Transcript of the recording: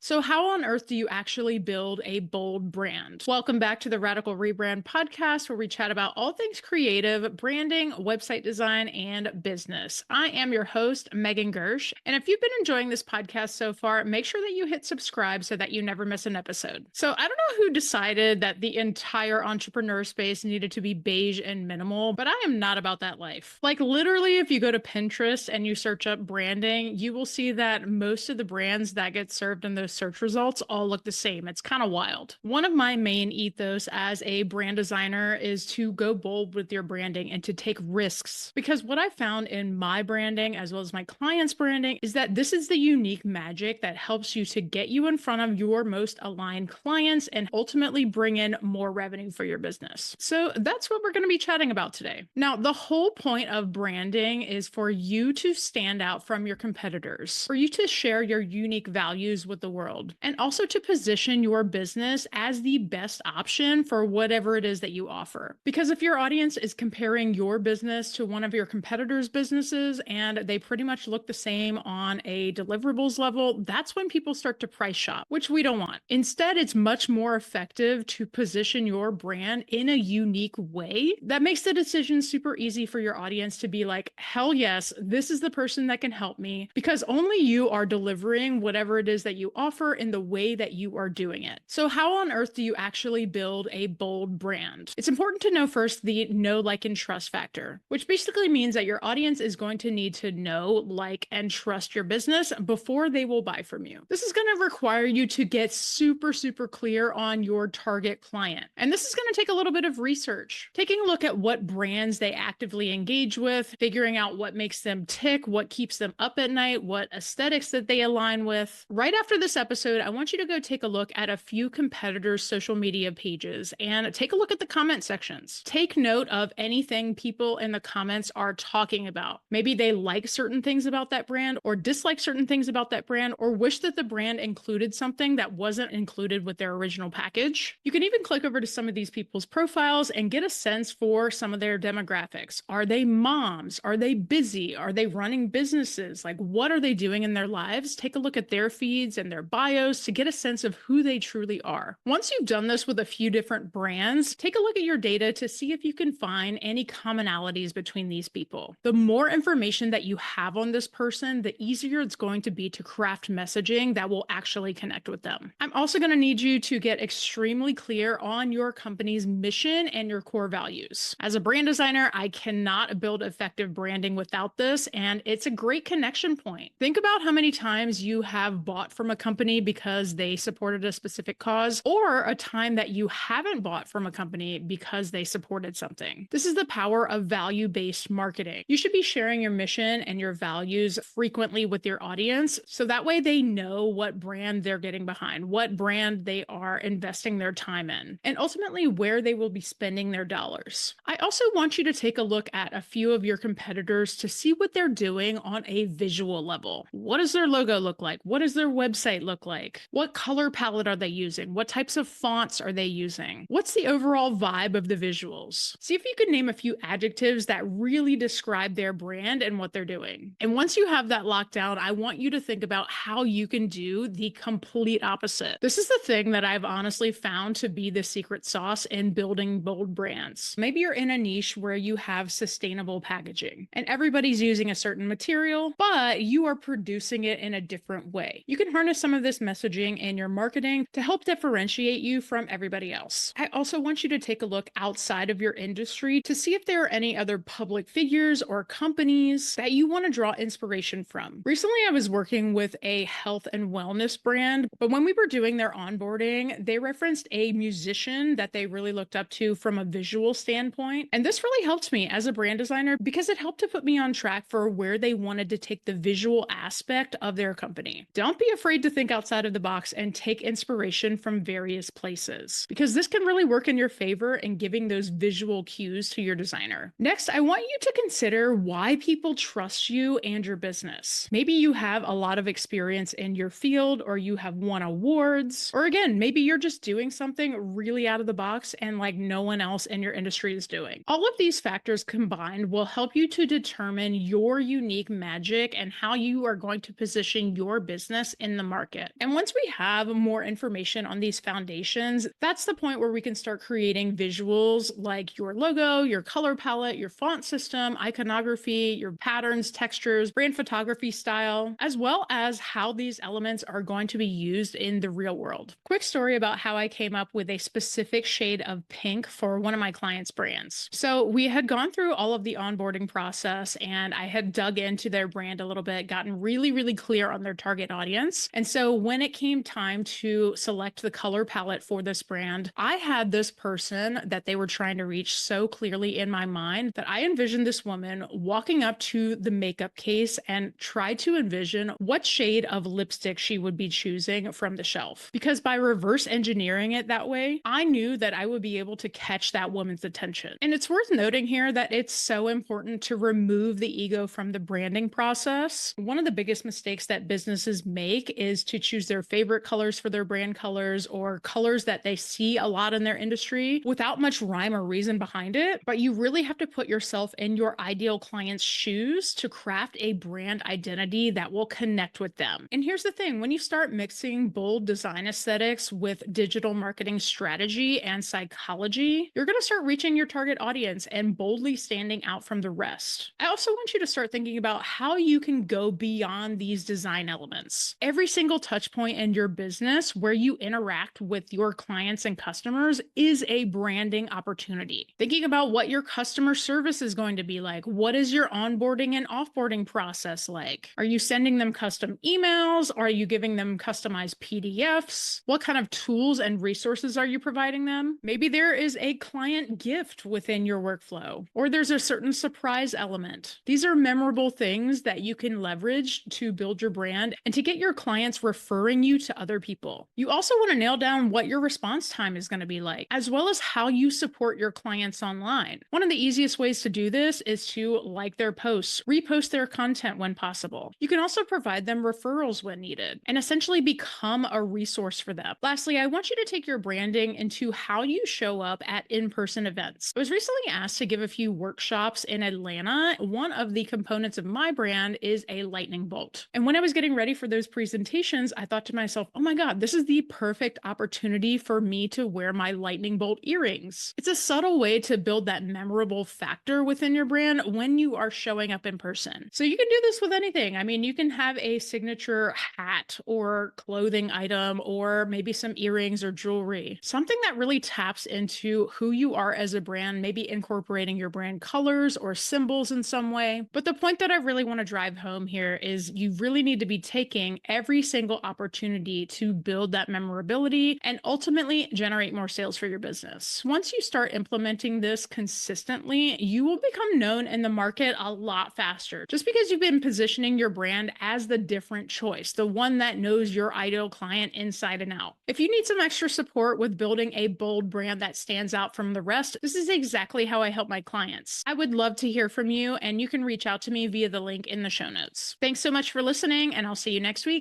So how on earth do you actually build a bold brand? Welcome back to the Radical Rebrand Podcast, where we chat about all things creative, branding, website design, and business. I am your host, Megan Gersch. And if you've been enjoying this podcast so far, make sure that you hit subscribe so that you never miss an episode. So I don't know who decided that the entire entrepreneur space needed to be beige and minimal, but I am not about that life. Like literally, if you go to Pinterest and you search up branding, you will see that most of the brands that get served in those search results all look the same. It's kind of wild. One of my main ethos as a brand designer is to go bold with your branding and to take risks. Because what I found in my branding, as well as my clients' branding, is that this is the unique magic that helps you to get you in front of your most aligned clients and ultimately bring in more revenue for your business. So that's what we're going to be chatting about today. Now, the whole point of branding is for you to stand out from your competitors, for you to share your unique values with the world, and also to position your business as the best option for whatever it is that you offer. Because if your audience is comparing your business to one of your competitors' businesses and they pretty much look the same on a deliverables level, that's when people start to price shop, which we don't want. Instead, it's much more effective to position your brand in a unique way that makes the decision super easy for your audience to be like, hell yes, this is the person that can help me, because only you are delivering whatever it is that you offer in the way that you are doing it. So how on earth do you actually build a bold brand? It's important to know first the know, like, and trust factor, which basically means that your audience is going to need to know, like, and trust your business before they will buy from you. This is going to require you to get super clear on your target client. And this is going to take a little bit of research, taking a look at what brands they actively engage with, figuring out what makes them tick, what keeps them up at night, what aesthetics that they align with. Right after this episode, I want you to go take a look at a few competitors' social media pages and take a look at the comment sections. Take note of anything people in the comments are talking about. Maybe they like certain things about that brand or dislike certain things about that brand or wish that the brand included something that wasn't included with their original package. You can even click over to some of these people's profiles and get a sense for some of their demographics. Are they moms? Are they busy? Are they running businesses? Like, what are they doing in their lives? Take a look at their feeds and their bios to get a sense of who they truly are. Once you've done this with a few different brands, take a look at your data to see if you can find any commonalities between these people. The more information that you have on this person, the easier it's going to be to craft messaging that will actually connect with them. I'm also going to need you to get extremely clear on your company's mission and your core values. As a brand designer, I cannot build effective branding without this, and it's a great connection point. Think about how many times you have bought from a company because they supported a specific cause, or a time that you haven't bought from a company because they supported something. This is the power of value-based marketing. You should be sharing your mission and your values frequently with your audience, so that way they know what brand they're getting behind, what brand they are investing their time in, and ultimately where they will be spending their dollars. I also want you to take a look at a few of your competitors to see what they're doing on a visual level. What does their logo look like? What does their website look like? What color palette are they using? What types of fonts are they using? What's the overall vibe of the visuals? See if you can name a few adjectives that really describe their brand and what they're doing. And once you have that locked down, I want you to think about how you can do the complete opposite. This is the thing that I've honestly found to be the secret sauce in building bold brands. Maybe you're in a niche where you have sustainable packaging and everybody's using a certain material, but you are producing it in a different way. You can harness some of this messaging in your marketing to help differentiate you from everybody else. I also want you to take a look outside of your industry to see if there are any other public figures or companies that you want to draw inspiration from. Recently, I was working with a health and wellness brand, but when we were doing their onboarding, they referenced a musician that they really looked up to from a visual standpoint. And this really helped me as a brand designer because it helped to put me on track for where they wanted to take the visual aspect of their company. Don't be afraid to think outside of the box and take inspiration from various places, because this can really work in your favor in giving those visual cues to your designer. Next, I want you to consider why people trust you and your business. Maybe you have a lot of experience in your field, or you have won awards, or again, maybe you're just doing something really out of the box and like no one else in your industry is doing. All of these factors combined will help you to determine your unique magic and how you are going to position your business in the market. market. And once we have more information on these foundations, that's the point where we can start creating visuals like your logo, your color palette, your font system, iconography, your patterns, textures, brand photography style, as well as how these elements are going to be used in the real world. Quick story about how I came up with a specific shade of pink for one of my clients' brands. So we had gone through all of the onboarding process and I had dug into their brand a little bit, gotten really, really clear on their target audience. And so when it came time to select the color palette for this brand, I had this person that they were trying to reach so clearly in my mind that I envisioned this woman walking up to the makeup case and tried to envision what shade of lipstick she would be choosing from the shelf. Because by reverse engineering it that way, I knew that I would be able to catch that woman's attention. And it's worth noting here that it's so important to remove the ego from the branding process. One of the biggest mistakes that businesses make is to choose their favorite colors for their brand colors or colors that they see a lot in their industry without much rhyme or reason behind it. But you really have to put yourself in your ideal client's shoes to craft a brand identity that will connect with them. And here's the thing, when you start mixing bold design aesthetics with digital marketing strategy and psychology, you're going to start reaching your target audience and boldly standing out from the rest. I also want you to start thinking about how you can go beyond these design elements. Every single touch point in your business where you interact with your clients and customers is a branding opportunity. Thinking about what your customer service is going to be like. What is your onboarding and offboarding process like? Are you sending them custom emails? Are you giving them customized PDFs? What kind of tools and resources are you providing them? Maybe there is a client gift within your workflow, or there's a certain surprise element. These are memorable things that you can leverage to build your brand and to get your clients referring you to other people. You also want to nail down what your response time is going to be like, as well as how you support your clients online. One of the easiest ways to do this is to like their posts, repost their content when possible. You can also provide them referrals when needed, and essentially become a resource for them. Lastly, I want you to take your branding into how you show up at in-person events. I was recently asked to give a few workshops in Atlanta. One of the components of my brand is a lightning bolt. And when I was getting ready for those presentations, I thought to myself, oh my God, this is the perfect opportunity for me to wear my lightning bolt earrings. It's a subtle way to build that memorable factor within your brand when you are showing up in person. So you can do this with anything. I mean, you can have a signature hat or clothing item, or maybe some earrings or jewelry, something that really taps into who you are as a brand, maybe incorporating your brand colors or symbols in some way. But the point that I really want to drive home here is you really need to be taking every single opportunity to build that memorability and ultimately generate more sales for your business. Once you start implementing this consistently, you will become known in the market a lot faster, just because you've been positioning your brand as the different choice, the one that knows your ideal client inside and out. If you need some extra support with building a bold brand that stands out from the rest, this is exactly how I help my clients. I would love to hear from you, and you can reach out to me via the link in the show notes. Thanks so much for listening, and I'll see you next week.